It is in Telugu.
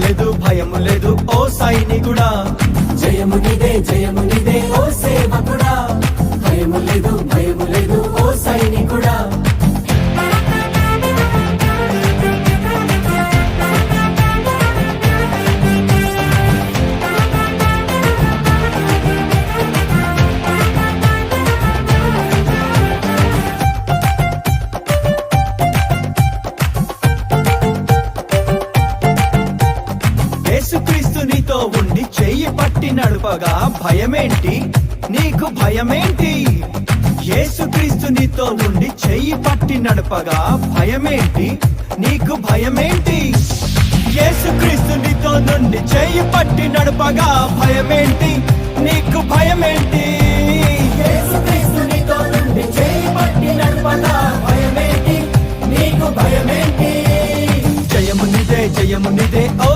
లేదు భయము లేదు ఓ సైనికుడా, జయము నిదే ఓ సేవకుడా, భయము లేదు ఓ సైనికుడా. యేసుక్రీస్తు నీతో ఉండి చెయ్యి పట్టి నడుపగా భయమేంటి నీకు భయమేంటి? యేసుక్రీస్తు నీతో ఉండి చెయ్యి పట్టి నడుపగా భయమేంటి నీకు భయమేంటి? యేసుక్రీస్తు నీతో నుండి చెయ్యి పట్టి నడుపగా భయమేంటి నీకు భయమేంటి? యేసుక్రీస్తు నీతో నుండి చేయి పట్టి నడపగా భయమేంటి నీకు భయమేంటి? జయము నిదే